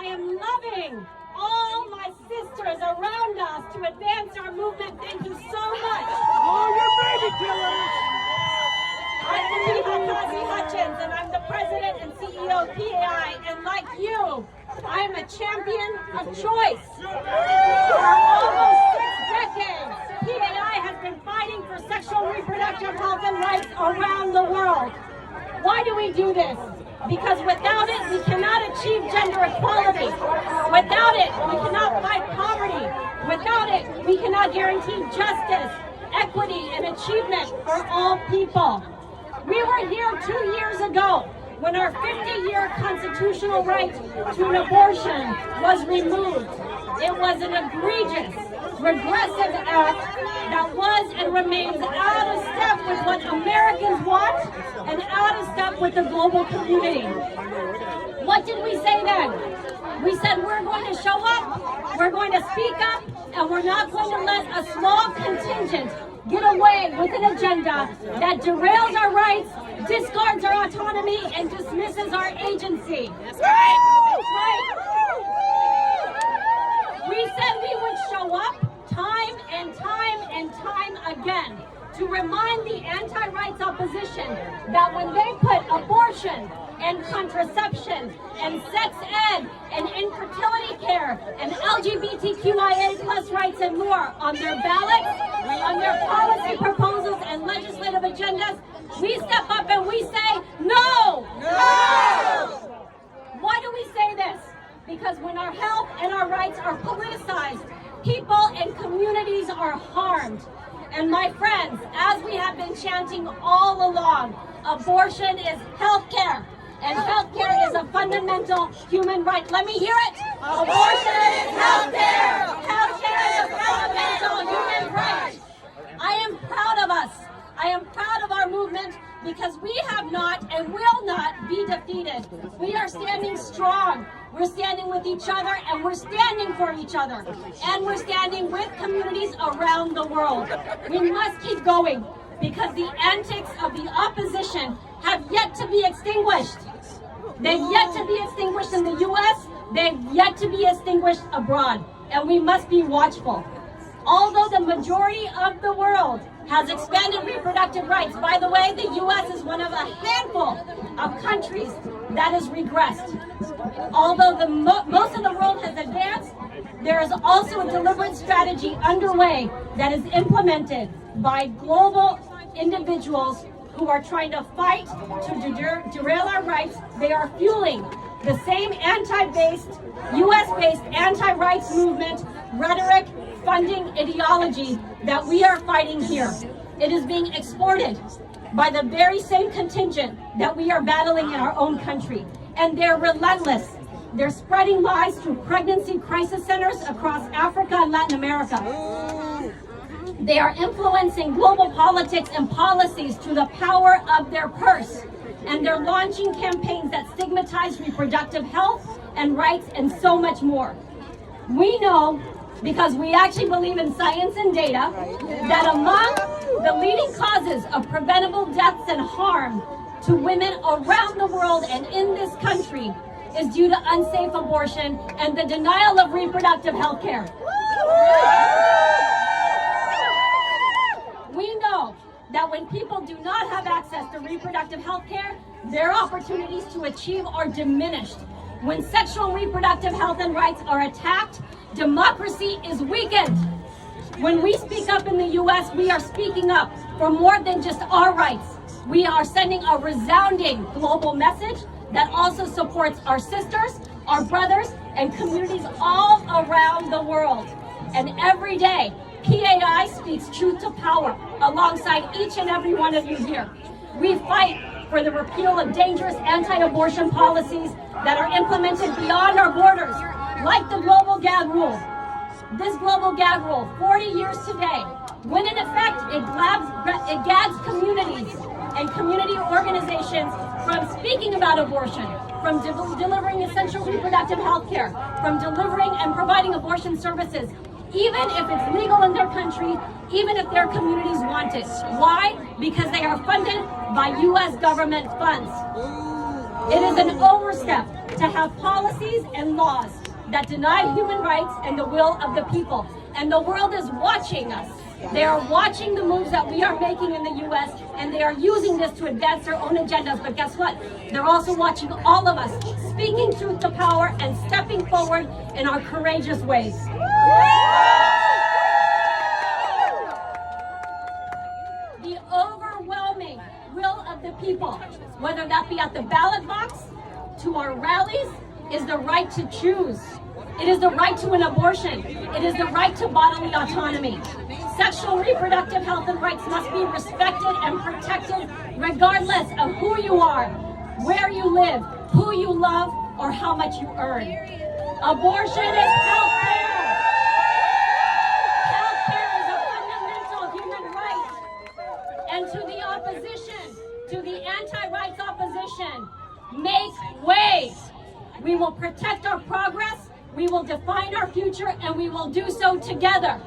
I am loving all my sisters around us to advance our movement. Thank you so much. Oh, your baby killers! I'm Nabeeha Kazi Hutchins, and I'm the president and CEO of PAI. And like you, I am a champion of choice. For almost 6 decades, PAI has been fighting for sexual reproductive health and rights around the world. Why do we do this? Because without it, we cannot achieve gender equality. Without it, we cannot fight poverty. Without it, we cannot guarantee justice, equity, and achievement for all people. We were here 2 years ago when our 50-year constitutional right to an abortion was removed. It was an egregious, regressive act that was and remains out of step with what Americans want and out of step with the global community. What did we say then? We said we're going to show up, we're going to speak up, and we're not going to let a small contingent get away with an agenda that derails our rights, discards our autonomy, and dismisses our agency. That's right. We said we would show up time and time again to remind the anti-rights opposition that when they put abortion and contraception and sex ed and infertility care and LGBTQIA plus rights and more on their ballots, on their policy proposals and legislative agendas, we step up and we say, no! No! Why do we say this? Because when our health and our rights are politicized, people and communities are harmed. And my friends, as we have been chanting all along, abortion is health care. And health care is a fundamental human right. Let me hear it. Abortion is health care. Health care is a fundamental human right. I am proud of us. I am proud of our movement because we have not and will not be defeated. We are standing strong. We're standing with each other and we're standing for each other. And we're standing with communities around the world. We must keep going because the antics of the opposition have yet to be extinguished. They've yet to be extinguished in the U.S. They've yet to be extinguished abroad. And we must be watchful. Although the majority of the world has expanded reproductive rights, by the way, the U.S. is one of a handful of countries that has regressed. Although most of the world has advanced, there is also a deliberate strategy underway that is implemented by global individuals who are trying to fight to derail our rights. They are fueling the same U.S.-based anti-rights movement, rhetoric, funding, ideology that we are fighting here. It is being exported by the very same contingent that we are battling in our own country. And they're relentless. They're spreading lies through pregnancy crisis centers across Africa and Latin America. They are influencing global politics and policies through the power of their purse. And they're launching campaigns that stigmatize reproductive health and rights and so much more. We know, because we actually believe in science and data, that among the leading causes of preventable deaths and harm to women around the world and in this country is due to unsafe abortion and the denial of reproductive health care. We know that when people do not have access to reproductive health care, their opportunities to achieve are diminished. When sexual and reproductive health and rights are attacked, democracy is weakened. When we speak up in the U.S., we are speaking up for more than just our rights. We are sending a resounding global message that also supports our sisters, our brothers, and communities all around the world. And every day, PAI speaks truth to power alongside each and every one of you here. We fight for the repeal of dangerous anti-abortion policies that are implemented beyond our borders, like the global gag rule. This global gag rule, 40 years today, when in effect, it gags communities and community organizations from speaking about abortion, from delivering essential reproductive health care, from delivering and providing abortion services, even if it's legal in their country, even if their communities want it. Why? Because they are funded by U.S. government funds. It is an overstep to have policies and laws that deny human rights and the will of the people. And the world is watching us. They are watching the moves that we are making in the U.S. and they are using this to advance their own agendas. But guess what? They're also watching all of us speaking truth to power and stepping forward in our courageous ways. The overwhelming will of the people, whether that be at the ballot box, to our rallies, is the right to choose. It is the right to an abortion. It is the right to bodily autonomy. Sexual reproductive health and rights must be respected and protected regardless of who you are, where you live, who you love, or how much you earn. Abortion is health care. Health care is a fundamental human right. And to the opposition, to the anti-rights opposition, make way. We will protect our progress, we will define our future, and we will do so together.